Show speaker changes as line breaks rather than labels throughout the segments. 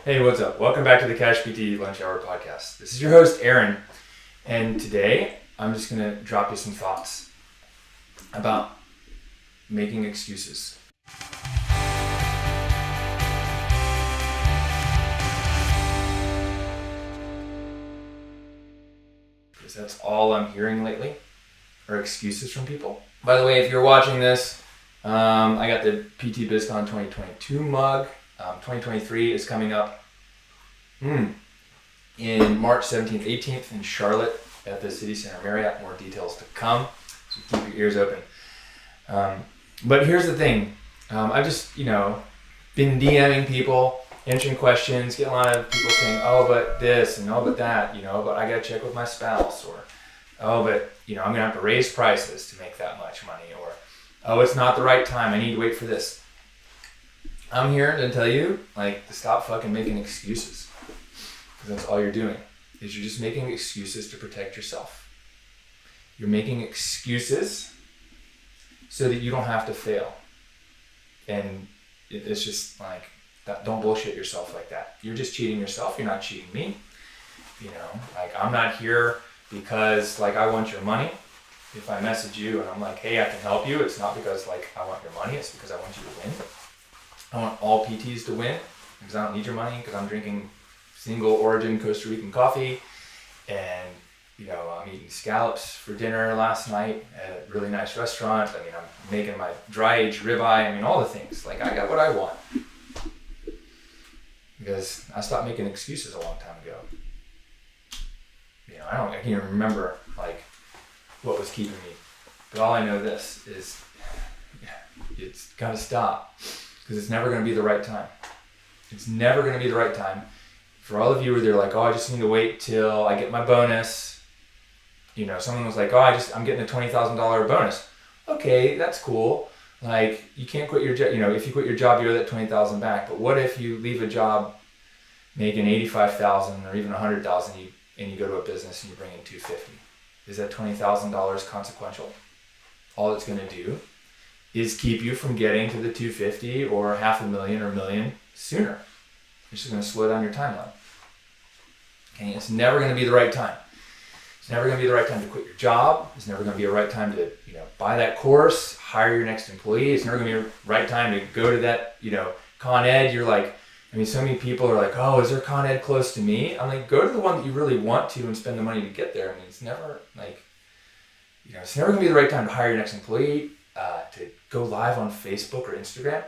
Hey, what's up? Welcome back to the Cash PT Lunch Hour Podcast. This is your host, Aaron, and today I'm just going to drop you some thoughts about making excuses. Because that's all I'm hearing lately, are excuses from people. By the way, if you're watching this, I got the PT BizCon 2022 mug. 2023 is coming up in March 17th, 18th in Charlotte at the City Center Marriott. More details to come, so keep your ears open. But here's the thing. I've just, been DMing people, answering questions, getting a lot of people saying, oh, but this and oh, but that, but I got to check with my spouse, or, oh, but, I'm going to have to raise prices to make that much money, or, oh, it's not the right time. I need to wait for this. I'm here to tell you, to stop fucking making excuses. Because that's all you're doing, is you're just making excuses to protect yourself. You're making excuses so that you don't have to fail. And it's just that. Don't bullshit yourself like that. You're just cheating yourself. You're not cheating me. I'm not here because I want your money. If I message you and I'm like, hey, I can help you, it's not because I want your money, it's because I want you to win. I want all PTs to win because I don't need your money, because I'm drinking single origin Costa Rican coffee, and I'm eating scallops for dinner last night at a really nice restaurant. I'm making my dry aged ribeye. All the things. I got what I want because I stopped making excuses a long time ago. I can't even remember what was keeping me, but all I know this is it's got to stop, because it's never going to be the right time. It's never going to be the right time. For all of you who are like, oh, I just need to wait till I get my bonus. Someone was like, oh, I'm getting a $20,000 bonus. Okay, that's cool. You can't quit your job. If you quit your job, you owe that $20,000 back. But what if you leave a job making $85,000 or even $100,000 and you go to a business and you bring in $250,000? Is that $20,000 consequential? All it's going to do is keep you from getting to the $250,000 or $500,000 or $1 million sooner. It's just going to slow down your timeline. Okay, it's never going to be the right time. It's never going to be the right time to quit your job. It's never going to be the right time to, buy that course, hire your next employee. It's never going to be the right time to go to that, Con Ed. You're so many people are like, oh, is there Con Ed close to me? I'm go to the one that you really want to and spend the money to get there. It's never it's never going to be the right time to hire your next employee, to go live on Facebook or Instagram.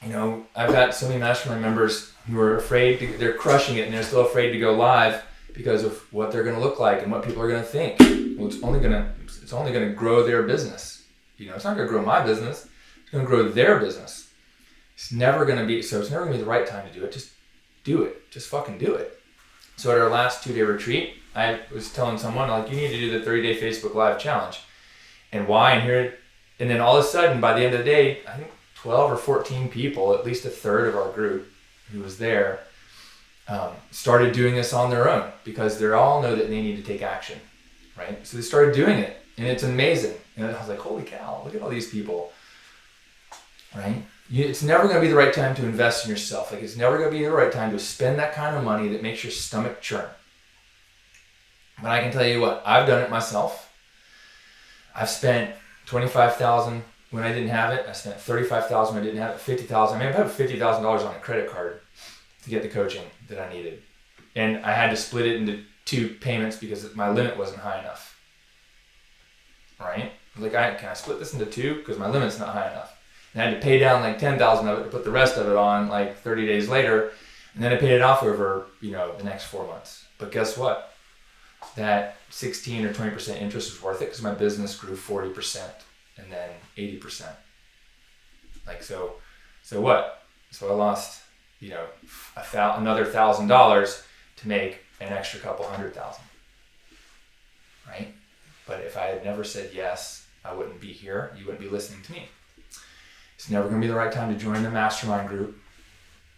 I've got so many mastermind members who are they're crushing it and they're still afraid to go live because of what they're going to look like and what people are going to think. Well, it's only going to grow their business. It's not going to grow my business. It's going to grow their business. It's never going to be the right time to do it. Just do it. Just fucking do it. So at our last 2-day retreat, I was telling someone, you need to do the 30-day Facebook Live challenge. And why? And then all of a sudden, by the end of the day, I think 12 or 14 people, at least a third of our group who was there, started doing this on their own because they all know that they need to take action, right? So they started doing it, and it's amazing. And I was like, holy cow, look at all these people, right? It's never going to be the right time to invest in yourself. It's never going to be the right time to spend that kind of money that makes your stomach churn. But I can tell you what, I've done it myself. I've spent $25,000 when I didn't have it. I spent $35,000 when I didn't have it. $50,000. I put $50,000 on a credit card to get the coaching that I needed, and I had to split it into 2 payments because my limit wasn't high enough. Right? Can I split this into 2 because my limit's not high enough? And I had to pay down $10,000 of it to put the rest of it on 30 days later, and then I paid it off over the next 4 months. But guess what? That 16 or 20% interest was worth it because my business grew 40% and then 80%. So what? So I lost, another $1,000 to make an extra couple $100,000, right? But if I had never said yes, I wouldn't be here. You wouldn't be listening to me. It's never going to be the right time to join the mastermind group,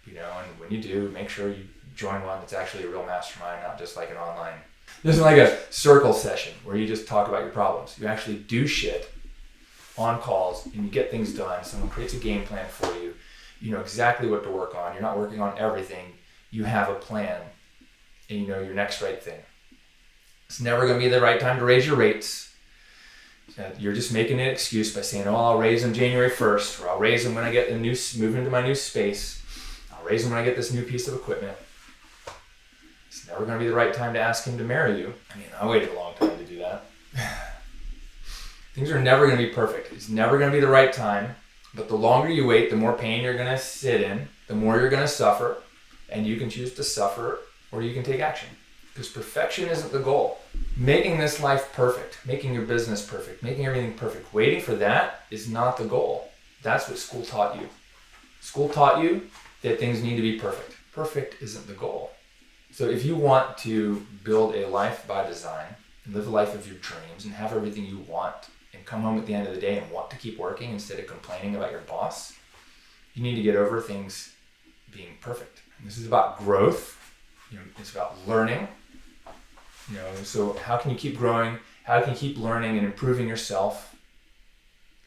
and when you do, make sure you join one that's actually a real mastermind, not just an online. This isn't a circle session where you just talk about your problems. You actually do shit on calls and you get things done. Someone creates a game plan for you. You know exactly what to work on. You're not working on everything. You have a plan, and you know your next right thing. It's never going to be the right time to raise your rates. You're just making an excuse by saying, oh, I'll raise them January 1st, or I'll raise them when I get move into my new space. I'll raise them when I get this new piece of equipment. It's never going to be the right time to ask him to marry you. I mean, I waited a long time to do that. Things are never going to be perfect. It's never going to be the right time. But the longer you wait, the more pain you're going to sit in, the more you're going to suffer. And you can choose to suffer, or you can take action. Because perfection isn't the goal. Making this life perfect, making your business perfect, making everything perfect, waiting for that is not the goal. That's what school taught you. School taught you that things need to be perfect. Perfect isn't the goal. So if you want to build a life by design and live a life of your dreams and have everything you want and come home at the end of the day and want to keep working instead of complaining about your boss, you need to get over things being perfect. And this is about growth. It's about learning. So how can you keep growing? How can you keep learning and improving yourself?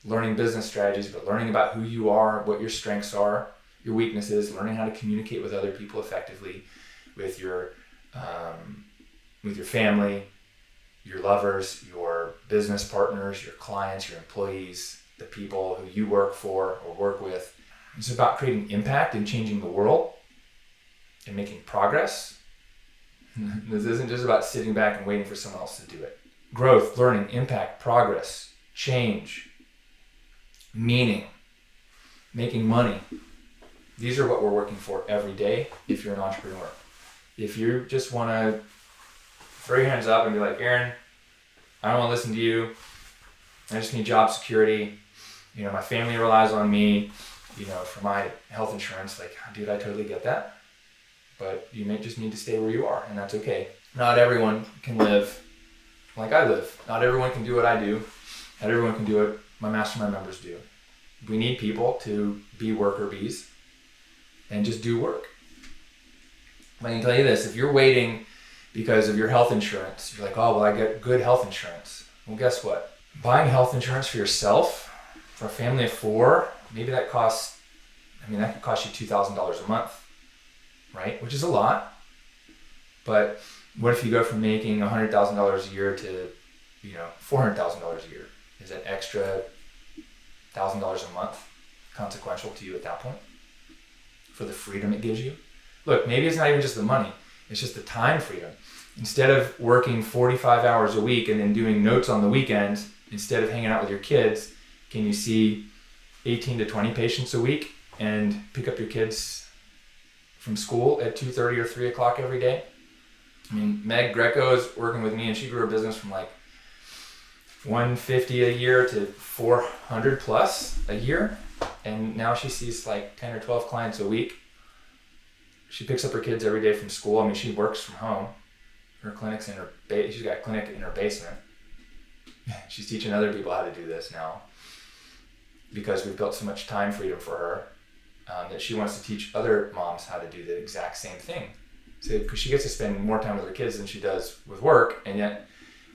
Learning business strategies, but learning about who you are, what your strengths are, your weaknesses, learning how to communicate with other people effectively, with your family, your lovers, your business partners, your clients, your employees, the people who you work for or work with. It's about creating impact and changing the world and making progress. This isn't just about sitting back and waiting for someone else to do it. Growth, learning, impact, progress, change, meaning, making money. These are what we're working for every day if you're an entrepreneur. If you just want to throw your hands up and be like, Aaron, I don't want to listen to you. I just need job security. My family relies on me, for my health insurance. Like, dude, I totally get that. But you may just need to stay where you are, and that's okay. Not everyone can live like I live. Not everyone can do what I do. Not everyone can do what my mastermind members do. We need people to be worker bees and just do work. I can tell you this, if you're waiting because of your health insurance, you're like, oh, well, I get good health insurance. Well, guess what? Buying health insurance for yourself, for a family of 4, maybe that could cost you $2,000 a month. Right? Which is a lot. But what if you go from making $100,000 a year to, $400,000 a year? Is that extra $1,000 a month consequential to you at that point? For the freedom it gives you? Look, maybe it's not even just the money. It's just the time freedom. Instead of working 45 hours a week and then doing notes on the weekends, instead of hanging out with your kids, can you see 18 to 20 patients a week and pick up your kids from school at 2:30 or 3 o'clock every day? I mean, Meg Greco is working with me, and she grew her business from like $150 a year to $400 plus a year, and now she sees like 10 or 12 clients a week. She picks up her kids every day from school. I mean, she works from home. Her clinic's in she's got a clinic in her basement. She's teaching other people how to do this now because we've built so much time freedom for her. That she wants to teach other moms how to do the exact same thing. So, because she gets to spend more time with her kids than she does with work, and yet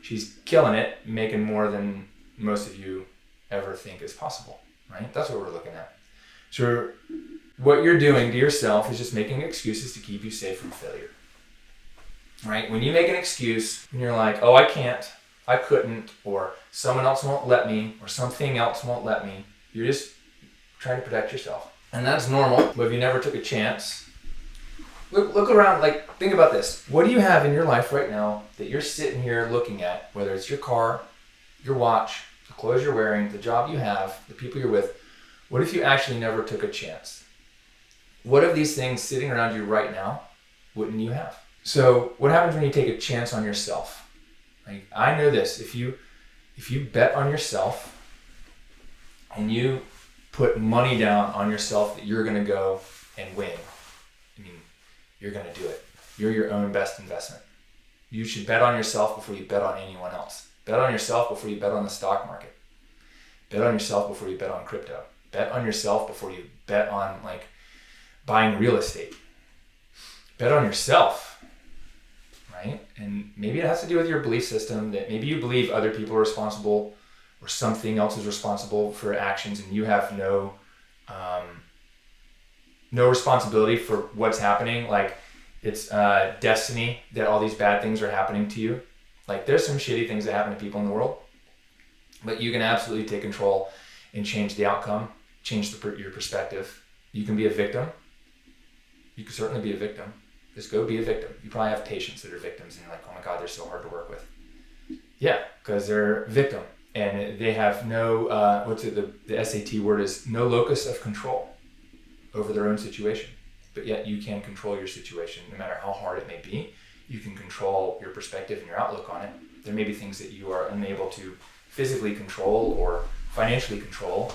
she's killing it, making more than most of you ever think is possible, right? That's what we're looking at. So what you're doing to yourself is just making excuses to keep you safe from failure, right? When you make an excuse and you're like, oh, I can't, I couldn't, or someone else won't let me, or something else won't let me, you're just trying to protect yourself. And that's normal, but if you never took a chance, look around, think about this. What do you have in your life right now that you're sitting here looking at, whether it's your car, your watch, the clothes you're wearing, the job you have, the people you're with? What if you actually never took a chance? What of these things sitting around you right now wouldn't you have? So what happens when you take a chance on yourself? I know this, if you bet on yourself and you put money down on yourself that you're going to go and win, you're going to do it. You're your own best investment. You should bet on yourself before you bet on anyone else. Bet on yourself before you bet on the stock market. Bet on yourself before you bet on crypto. Bet on yourself before you bet on buying real estate. Bet on yourself, right? And maybe it has to do with your belief system, that maybe you believe other people are responsible or something else is responsible for actions and you have no no responsibility for what's happening. Like it's destiny that all these bad things are happening to you. Like there's some shitty things that happen to people in the world, but you can absolutely take control and change the outcome, change your perspective. You can be a victim. You can certainly be a victim. Just go be a victim. You probably have patients that are victims and you're like, oh my God, they're so hard to work with. Yeah, because they're a victim and they have no, the SAT word is no locus of control over their own situation. But yet you can control your situation no matter how hard it may be. You can control your perspective and your outlook on it. There may be things that you are unable to physically control or financially control,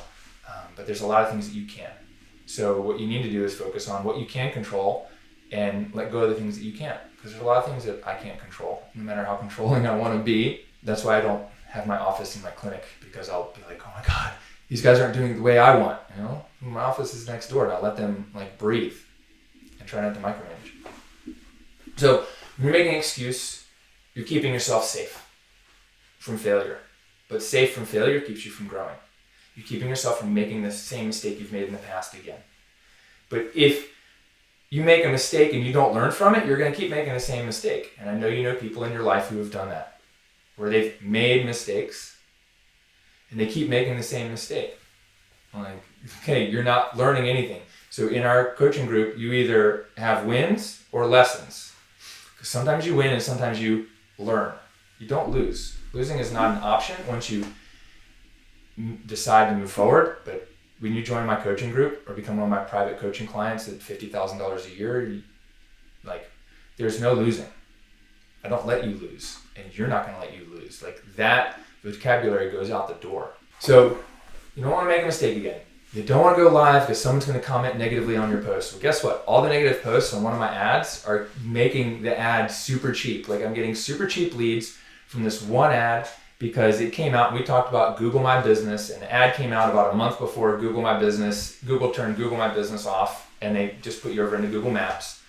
but there's a lot of things that you can. So what you need to do is focus on what you can control and let go of the things that you can't. Because there's a lot of things that I can't control, no matter how controlling I want to be. That's why I don't have my office in my clinic, because I'll be like, oh my God, these guys aren't doing it the way I want. You know, my office is next door, and I let them like breathe and try not to micromanage. So when you're making an excuse, you're keeping yourself safe from failure. But safe from failure keeps you from growing. You're keeping yourself from making the same mistake you've made in the past again. But if you make a mistake and you don't learn from it, you're going to keep making the same mistake. And I know you know people in your life who have done that, where they've made mistakes and they keep making the same mistake. Like, okay, you're not learning anything. So in our coaching group, you either have wins or lessons. Because sometimes you win and sometimes you learn. You don't lose. Losing is not an option once you decide to move forward. But when you join my coaching group or become one of my private coaching clients at $50,000 a year, there's no losing. I don't let you lose, and you're not going to let you lose. Like that vocabulary goes out the door. So you don't want to make a mistake again. You don't want to go live because someone's going to comment negatively on your post. Well, guess what? All the negative posts on one of my ads are making the ad super cheap. Like I'm getting super cheap leads from this one ad because it came out and we talked about Google My Business, and the ad came out about a month before Google My Business. Google turned Google My Business off and they just put you over into Google Maps.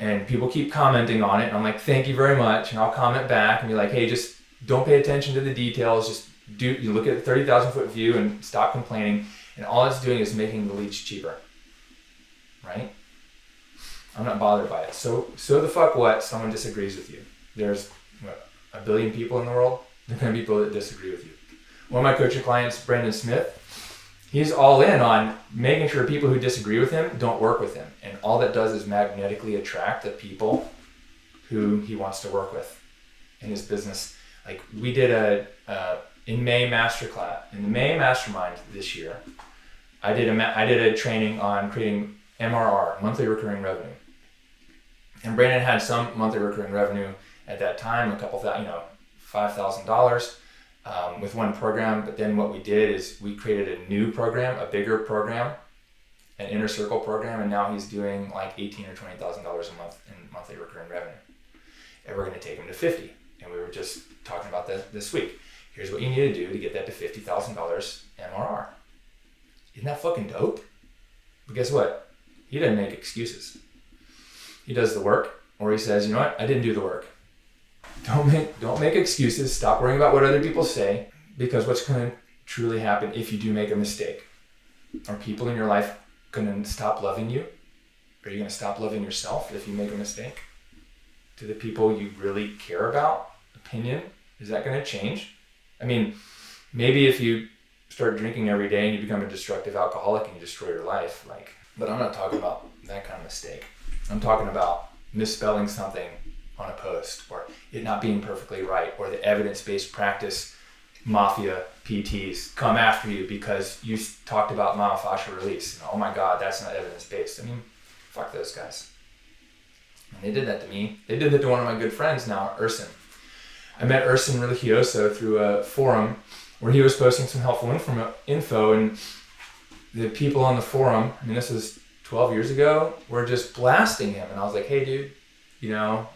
And people keep commenting on it. And I'm like, thank you very much. And I'll comment back and be like, hey, just don't pay attention to the details. Just you look at the 30,000 foot view and stop complaining. And all it's doing is making the leads cheaper, right? I'm not bothered by it. So the fuck what? Someone disagrees with you. There's a billion people in the world. There are going to be people that disagree with you. One of my coaching clients, Brandon Smith, he's all in on making sure people who disagree with him don't work with him. And all that does is magnetically attract the people who he wants to work with in his business. Like we did in May masterclass, in the May mastermind this year, I did a training on creating MRR, monthly recurring revenue. And Brandon had some monthly recurring revenue at that time, $5,000 with one program. But then what we did is we created a new program, a bigger program, an inner circle program, and now he's doing like $18,000 or $20,000 a month in monthly recurring revenue. And we're going to take him to 50. And we were just talking about that this week. Here's what you need to do to get that to $50,000 MRR. Isn't that fucking dope? But guess what? He doesn't make excuses. He does the work, or he says, you know what? I didn't do the work. Don't make excuses. Stop worrying about what other people say, because what's going to truly happen if you do make a mistake? Are people in your life going to stop loving you? Are you going to stop loving yourself if you make a mistake? Do the people you really care about opinion? Is that going to change? I mean, maybe if you start drinking every day and you become a destructive alcoholic and you destroy your life, but I'm not talking about that kind of mistake. I'm talking about misspelling something on a post, or it not being perfectly right, or the evidence-based practice mafia PTs come after you because you talked about myofascial release. And, oh my God, that's not evidence-based. I mean, fuck those guys. And they did that to me. They did that to one of my good friends now, Urson. I met Urson Religioso through a forum where he was posting some helpful info, and the people on the forum, I mean, this was 12 years ago, were just blasting him. And I was like, hey, dude,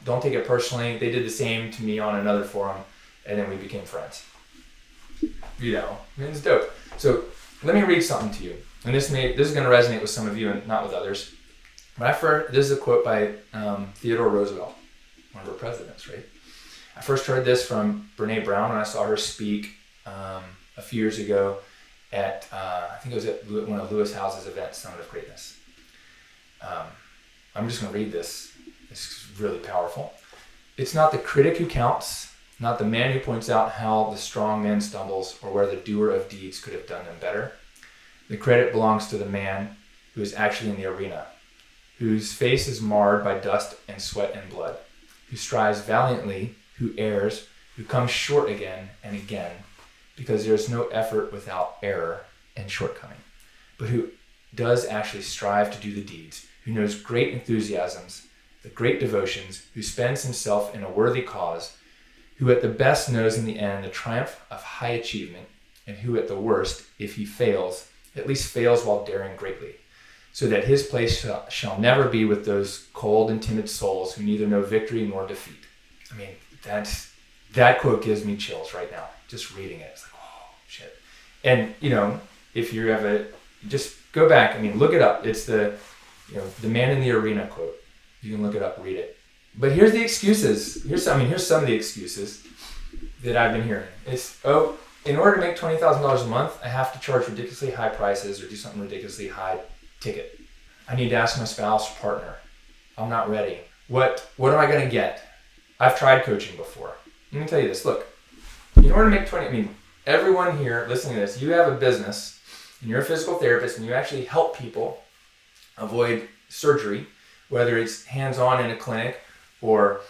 don't take it personally. They did the same to me on another forum, and then we became friends. It's dope. So let me read something to you. And this is going to resonate with some of you and not with others. This is a quote by Theodore Roosevelt, one of our presidents, right? I first heard this from Brene Brown when I saw her speak a few years ago at, I think it was at one of Lewis Howes's events, Summit of Greatness. I'm just going to read this. It's really powerful. It's not the critic who counts, not the man who points out how the strong man stumbles or where the doer of deeds could have done them better. The credit belongs to the man who is actually in the arena, whose face is marred by dust and sweat and blood, who strives valiantly, who errs, who comes short again and again, because there is no effort without error and shortcoming, but who does actually strive to do the deeds, who knows great enthusiasms, the great devotions, who spends himself in a worthy cause, who at the best knows in the end the triumph of high achievement, and who at the worst, if he fails, at least fails while daring greatly, so that his place shall never be with those cold and timid souls who neither know victory nor defeat. I mean, that quote gives me chills right now, just reading it. It's like, oh, shit. And, if you have just go back, look it up. It's the man in the arena quote. You can look it up, read it. But here's the excuses. Here's some of the excuses that I've been hearing. It's, in order to make $20,000 a month, I have to charge ridiculously high prices or do something ridiculously high ticket. I need to ask my spouse or partner. I'm not ready. What am I going to get? I've tried coaching before. Let me tell you this. Look, in order to make everyone here listening to this, you have a business and you're a physical therapist and you actually help people avoid surgery, whether it's hands-on in a clinic or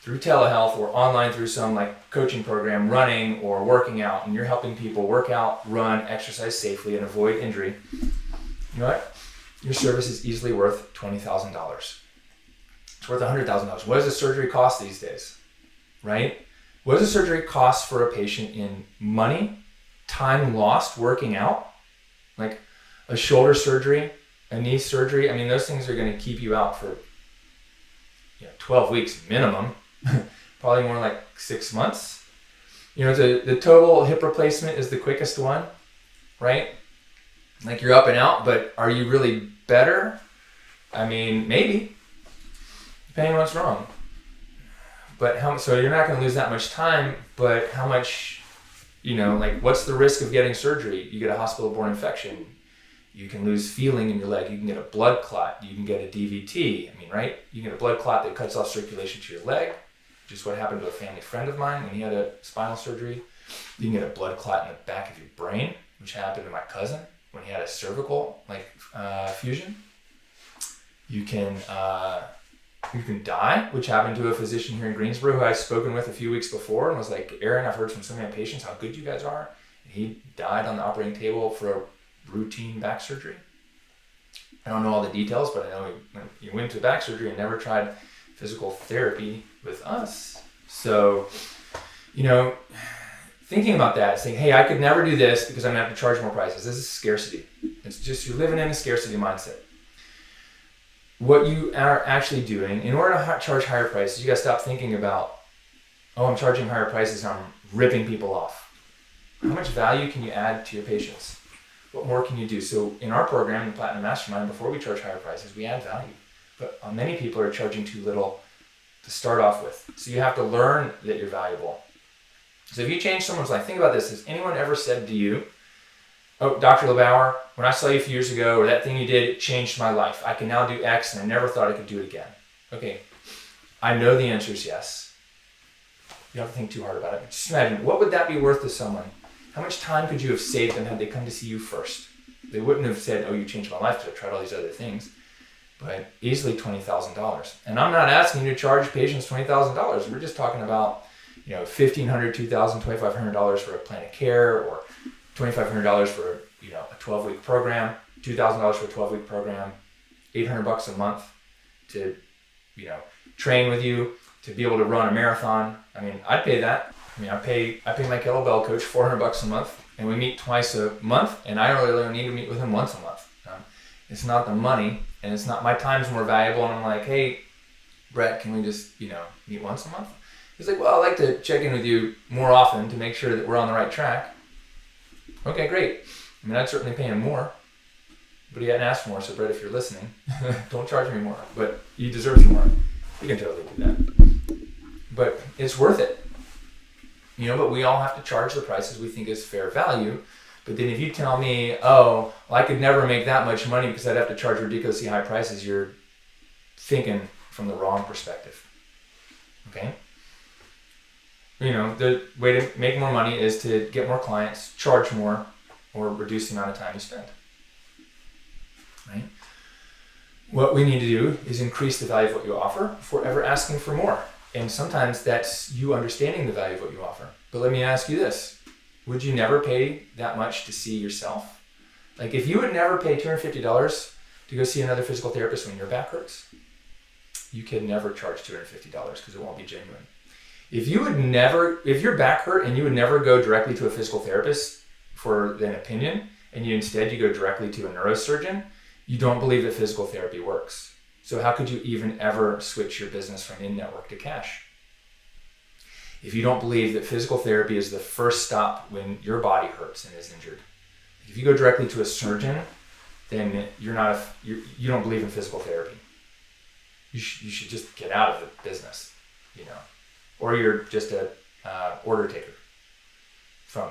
through telehealth or online through some coaching program, running or working out, and you're helping people work out, run, exercise safely, and avoid injury. You know what? Your service is easily worth $20,000. It's worth $100,000. What does a surgery cost these days? Right? What does a surgery cost for a patient in money, time lost working out? Like a shoulder surgery, a knee surgery. Those things are going to keep you out for 12 weeks minimum, probably more like 6 months. The total hip replacement is the quickest one, right? Like you're up and out, but are you really better? Maybe, depending on what's wrong. But so you're not going to lose that much time, but how much, what's the risk of getting surgery? You get a hospital-borne infection. You can lose feeling in your leg. You can get a blood clot. You can get a DVT. Right? You can get a blood clot that cuts off circulation to your leg, which is what happened to a family friend of mine when he had a spinal surgery. You can get a blood clot in the back of your brain, which happened to my cousin when he had a cervical fusion. You can die, which happened to a physician here in Greensboro who I'd spoken with a few weeks before and was like, Aaron, I've heard from so many patients how good you guys are. And he died on the operating table for a routine back surgery. I don't know all the details, but I know he went to back surgery and never tried physical therapy with us. So, thinking about that, saying, hey, I could never do this because I'm going to have to charge more prices. This is scarcity. It's just you're living in a scarcity mindset. What you are actually doing, in order to charge higher prices, you got to stop thinking about, I'm charging higher prices and I'm ripping people off. How much value can you add to your patients? What more can you do? So in our program, the Platinum Mastermind, before we charge higher prices, we add value. But many people are charging too little to start off with. So you have to learn that you're valuable. So if you change someone's life, think about this. Has anyone ever said to you, oh, Dr. LeBauer, when I saw you a few years ago, or that thing you did, it changed my life. I can now do X and I never thought I could do it again. Okay, I know the answer is yes. You don't have to think too hard about it. But just imagine, what would that be worth to someone? How much time could you have saved them had they come to see you first? They wouldn't have said, oh, you changed my life because I tried all these other things. But easily $20,000. And I'm not asking you to charge patients $20,000. We're just talking about, $1,500, $2,000, $2,500 for a plan of care, or $2,500 for a 12-week program, $2,000 for a 12-week program, $800 a month to train with you, to be able to run a marathon. I'd pay that. I pay my kettlebell coach $400 a month, and we meet twice a month, and I really need to meet with him once a month. It's not the money, and it's not my time's more valuable. And I'm like, hey, Brett, can we just meet once a month? He's like, well, I'd like to check in with you more often to make sure that we're on the right track. Okay, great. I'd certainly pay him more, but he hadn't asked more. So Brett, if you're listening, don't charge me more, but you deserve more. You can totally do that, but it's worth it. But we all have to charge the prices we think is fair value But then if you tell me, oh, well, I could never make that much money because I'd have to charge ridiculously high prices, you're thinking from the wrong perspective. Okay? The way to make more money is to get more clients, charge more, or reduce the amount of time you spend. Right? What we need to do is increase the value of what you offer before ever asking for more. And sometimes that's you understanding the value of what you offer. But let me ask you this. Would you never pay that much to see yourself? Like if you would never pay $250 to go see another physical therapist when your back hurts, you can never charge $250 because it won't be genuine. If your back hurt and you would never go directly to a physical therapist for an opinion, and you go directly to a neurosurgeon, you don't believe that physical therapy works. So how could you even ever switch your business from in-network to cash? If you don't believe that physical therapy is the first stop when your body hurts and is injured. If you go directly to a surgeon, then you don't believe in physical therapy. You should just get out of the business, or you're just a order taker.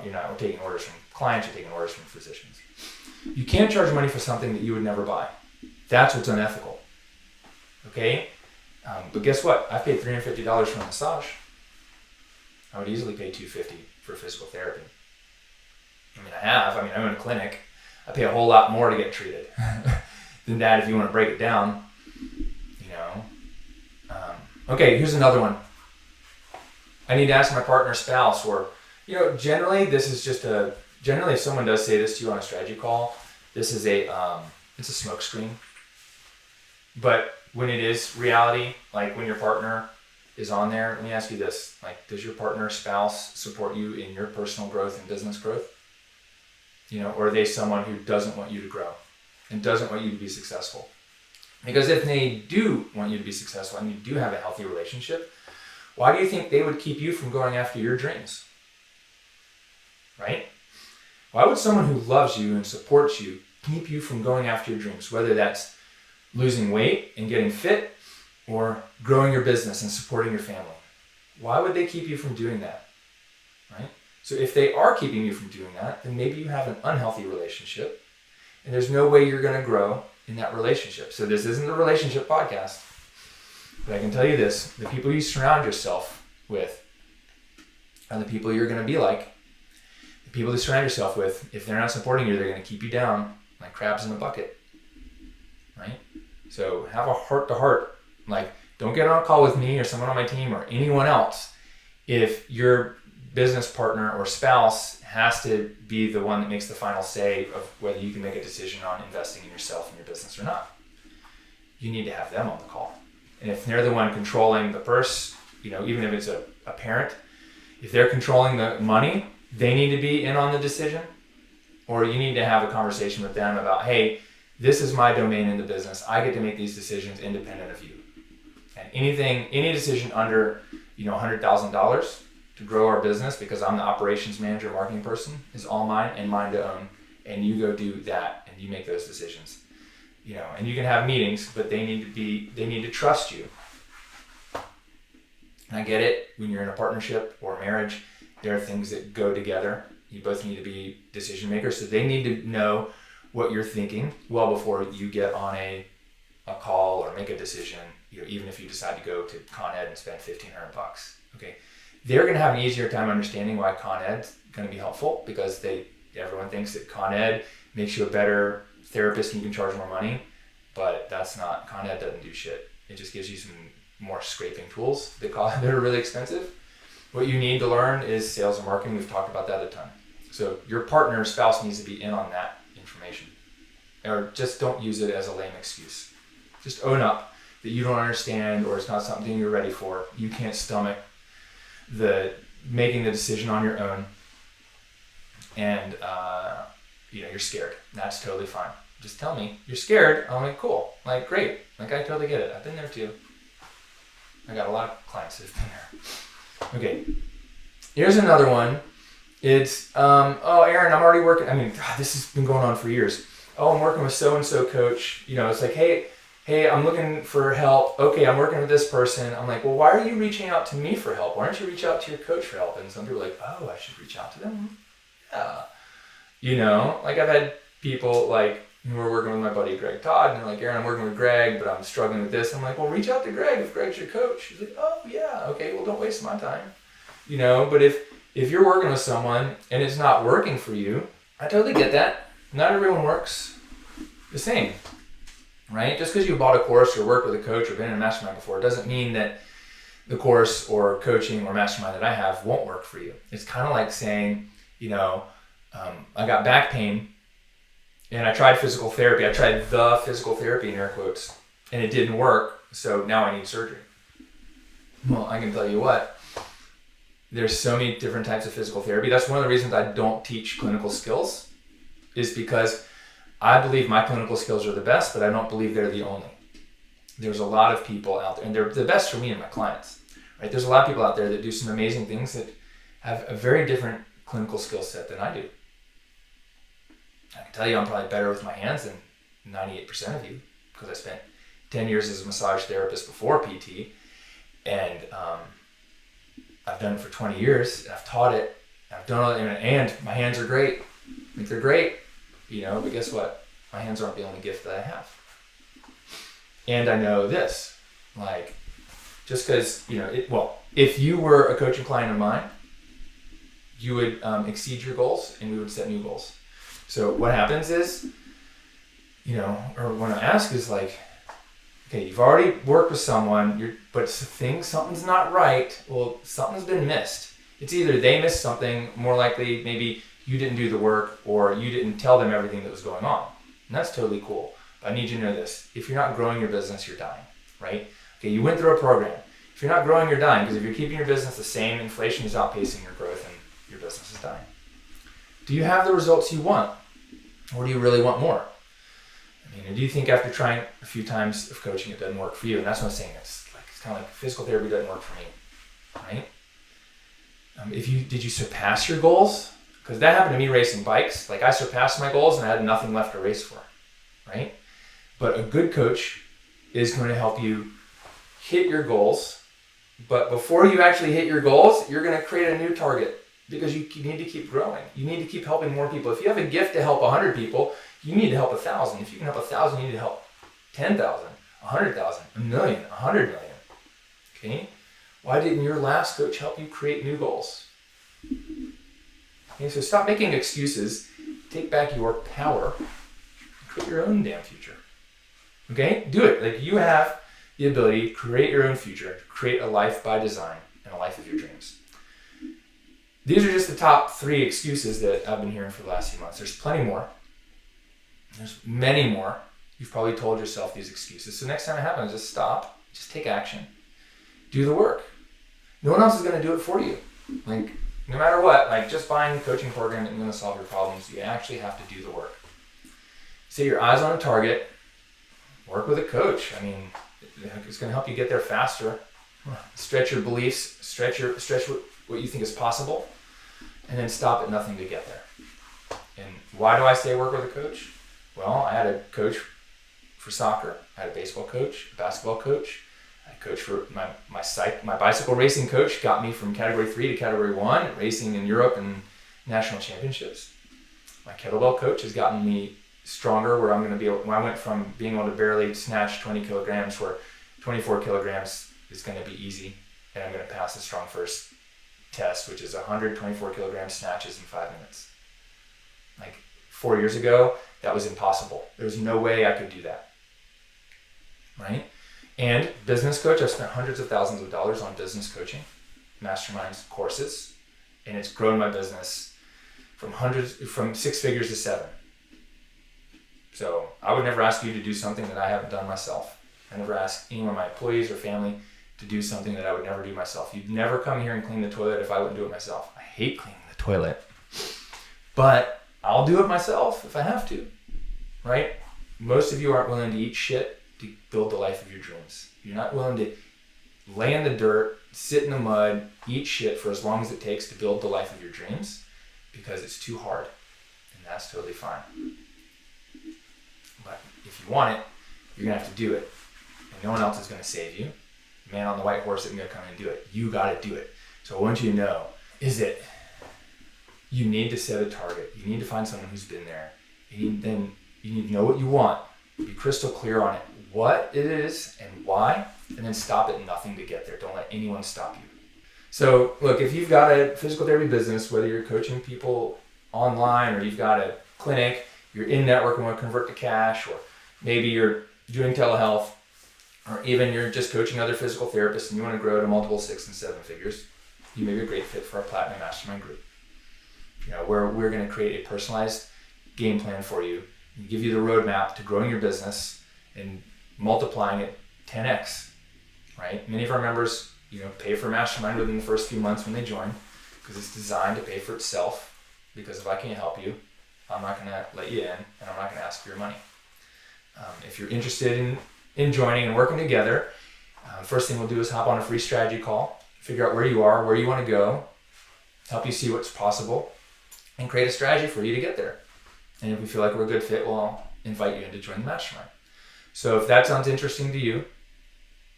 You're not taking orders from clients, you're taking orders from physicians. You can't charge money for something that you would never buy. That's what's unethical. Okay? But guess what? I paid $350 for a massage. I would easily pay $250 for physical therapy. I own a clinic. I pay a whole lot more to get treated than that if you want to break it down. Okay, here's another one. I need to ask my partner, spouse, or, generally if someone does say this to you on a strategy call, this is it's a smoke screen. But when it is reality, like when your partner is on there, let me ask you this, like, does your partner, spouse support you in your personal growth and business growth? Or are they someone who doesn't want you to grow and doesn't want you to be successful? Because if they do want you to be successful and you do have a healthy relationship, why do you think they would keep you from going after your dreams? Right? Why would someone who loves you and supports you keep you from going after your dreams, whether that's losing weight and getting fit or growing your business and supporting your family? Why would they keep you from doing that? Right? So if they are keeping you from doing that, then maybe you have an unhealthy relationship and there's no way you're going to grow in that relationship. So this isn't a relationship podcast, but I can tell you this, the people you surround yourself with are the people you're going to be like. The people you surround yourself with, if they're not supporting you, they're going to keep you down like crabs in a bucket, right? So have a heart-to-heart. Like, don't get on a call with me or someone on my team or anyone else if your business partner or spouse has to be the one that makes the final say of whether you can make a decision on investing in yourself and your business or not. You need to have them on the call. And if they're the one controlling the purse, even if it's a parent, if they're controlling the money, they need to be in on the decision. Or you need to have a conversation with them about, hey, this is my domain in the business. I get to make these decisions independent of you. And any decision under, $100,000 to grow our business, because I'm the operations manager, marketing person, is all mine and mine to own. And you go do that and you make those decisions. And you can have meetings, but they need to trust you. And I get it, when you're in a partnership or a marriage, there are things that go together. You both need to be decision makers, so they need to know what you're thinking well before you get on a call or make a decision, even if you decide to go to Con Ed and spend $1,500. Okay. They're going to have an easier time understanding why Con Ed's going to be helpful, because everyone thinks that Con Ed makes you a better therapist and you can charge more money, but that's not. Con Ed doesn't do shit. It just gives you some more scraping tools that are really expensive. What you need to learn is sales and marketing. We've talked about that a ton. So your partner or spouse needs to be in on that information, or just don't use it as a lame excuse. Just own up that you don't understand, or it's not something you're ready for. You can't stomach making the decision on your own, and you're scared. That's totally fine. Just tell me you're scared. I'm like, cool, like, great, like, I totally get it. I've been there too. I got a lot of clients who've been there. Okay, here's another one. It's Aaron, I'm already working. This has been going on for years. I'm working with so-and-so coach. It's like, hey, I'm looking for help. Okay, I'm working with this person. I'm like, well, why are you reaching out to me for help? Why don't you reach out to your coach for help? And some people are like, oh, I should reach out to them. Yeah. Like I've had people like who are working with my buddy Greg Todd, and they're like, Aaron, I'm working with Greg, but I'm struggling with this. I'm like, well, reach out to Greg if Greg's your coach. He's like, oh yeah, okay, well, don't waste my time. But if you're working with someone and it's not working for you, I totally get that. Not everyone works the same, right? Just because you bought a course or worked with a coach or been in a mastermind before doesn't mean that the course or coaching or mastermind that I have won't work for you. It's kind of like saying, I got back pain and I tried physical therapy. I tried the physical therapy in air quotes and it didn't work. So now I need surgery. Well, I can tell you what, there's so many different types of physical therapy. That's one of the reasons I don't teach clinical skills, is because I believe my clinical skills are the best, but I don't believe they're the only. There's a lot of people out there, and they're the best for me and my clients, right? There's a lot of people out there that do some amazing things that have a very different clinical skill set than I do. I can tell you I'm probably better with my hands than 98% of you, because I spent 10 years as a massage therapist before PT, and I've done it for 20 years, and I've taught it, I've done it, and my hands are great. I think they're great, but guess what? My hands aren't the only gift that I have. And I know this, like, just because, if you were a coaching client of mine, you would exceed your goals and we would set new goals. So what happens is, or when I ask is like, okay, you've already worked with someone, but something's not right. Well, something's been missed. It's either they missed something, more likely maybe you didn't do the work, or you didn't tell them everything that was going on. And that's totally cool. But I need you to know this. If you're not growing your business, you're dying, right? Okay, you went through a program. If you're not growing, you're dying, because if you're keeping your business the same, inflation is outpacing your growth and your business is dying. Do you have the results you want? Or do you really want more? Do you think after trying a few times of coaching, it doesn't work for you? And that's what I'm saying. It's kind of like physical therapy doesn't work for me, right? Did you surpass your goals? Because that happened to me racing bikes. Like I surpassed my goals and I had nothing left to race for, right? But a good coach is going to help you hit your goals. But before you actually hit your goals, you're going to create a new target, because you need to keep growing. You need to keep helping more people. If you have a gift to help 100 people, you need to help 1,000. If you can help 1,000, you need to help 10,000, 100,000, a million, 100 million. Okay? Why didn't your last coach help you create new goals? Okay, so stop making excuses. Take back your power. Create your own damn future. Okay? Do it. Like, you have the ability to create your own future, create a life by design and a life of your dreams. These are just the top 3 excuses that I've been hearing for the last few months. There's plenty more. There's many more. You've probably told yourself these excuses. So next time it happens, just stop. Just take action. Do the work. No one else is going to do it for you. Like, no matter what, like just buying a coaching program isn't going to solve your problems. You actually have to do the work. Set your eyes on a target. Work with a coach. It's going to help you get there faster. Stretch your beliefs. Stretch what you think is possible. And then stop at nothing to get there. And why do I say work with a coach? Well, I had a coach for soccer. I had a baseball coach, a basketball coach. I had a coach for my bicycle racing coach got me from category 3 to category 1, racing in Europe and national championships. My kettlebell coach has gotten me stronger, where I went from being able to barely snatch 20 kilograms, where 24 kilograms is going to be easy. And I'm going to pass the Strong First test, which is 124 kilogram snatches in 5 minutes. Like 4 years ago, that was impossible. There was no way I could do that, right? And business coach, I've spent hundreds of thousands of dollars on business coaching, masterminds, courses, and it's grown my business from 6 figures to 7. So I would never ask you to do something that I haven't done myself. I never ask any of my employees or family to do something that I would never do myself. You'd never come here and clean the toilet if I wouldn't do it myself. I hate cleaning the toilet, but I'll do it myself if I have to, right? Most of you aren't willing to eat shit to build the life of your dreams. You're not willing to lay in the dirt, sit in the mud, eat shit for as long as it takes to build the life of your dreams, because it's too hard, and that's totally fine. But if you want it, you're gonna have to do it, and no one else is gonna save you. Man on the white horse isn't going to come and do it. You got to do it. So what I want you to know is that you need to set a target. You need to find someone who's been there. You need to know what you want. Be crystal clear on it, what it is and why, and then stop at nothing to get there. Don't let anyone stop you. So look, if you've got a physical therapy business, whether you're coaching people online or you've got a clinic, you're in network and want to convert to cash, or maybe you're doing telehealth, or even you're just coaching other physical therapists and you want to grow to multiple 6 and 7 figures, you may be a great fit for our Platinum Mastermind group. Where we're going to create a personalized game plan for you and give you the roadmap to growing your business and multiplying it 10x, right? Many of our members, pay for Mastermind within the first few months when they join, because it's designed to pay for itself. Because if I can't help you, I'm not going to let you in, and I'm not going to ask for your money. If you're interested in joining and working together, first thing we'll do is hop on a free strategy call, figure out where you are, where you want to go, help you see what's possible, and create a strategy for you to get there. And if we feel like we're a good fit, we'll invite you in to join the mastermind. So if that sounds interesting to you,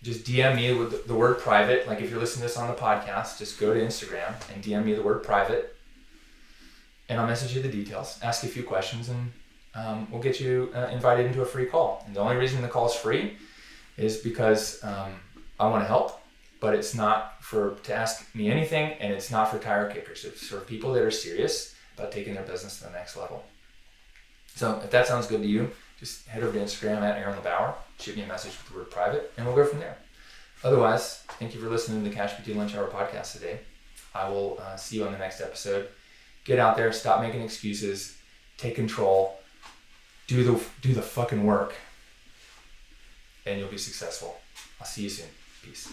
just DM me with the word private. Like if you're listening to this on the podcast, just go to Instagram and DM me the word private, and I'll message you the details, ask you a few questions, and we'll get you invited into a free call. And the only reason the call is free is because I want to help, but it's not to ask me anything, and it's not for tire kickers. It's for people that are serious about taking their business to the next level. So if that sounds good to you, just head over to Instagram at LeBauer, shoot me a message with the word private, and we'll go from there. Otherwise, thank you for listening to the Cash Between Lunch Hour podcast today. I will see you on the next episode. Get out there, stop making excuses, take control, do the fucking work, and you'll be successful. I'll see you soon. Peace.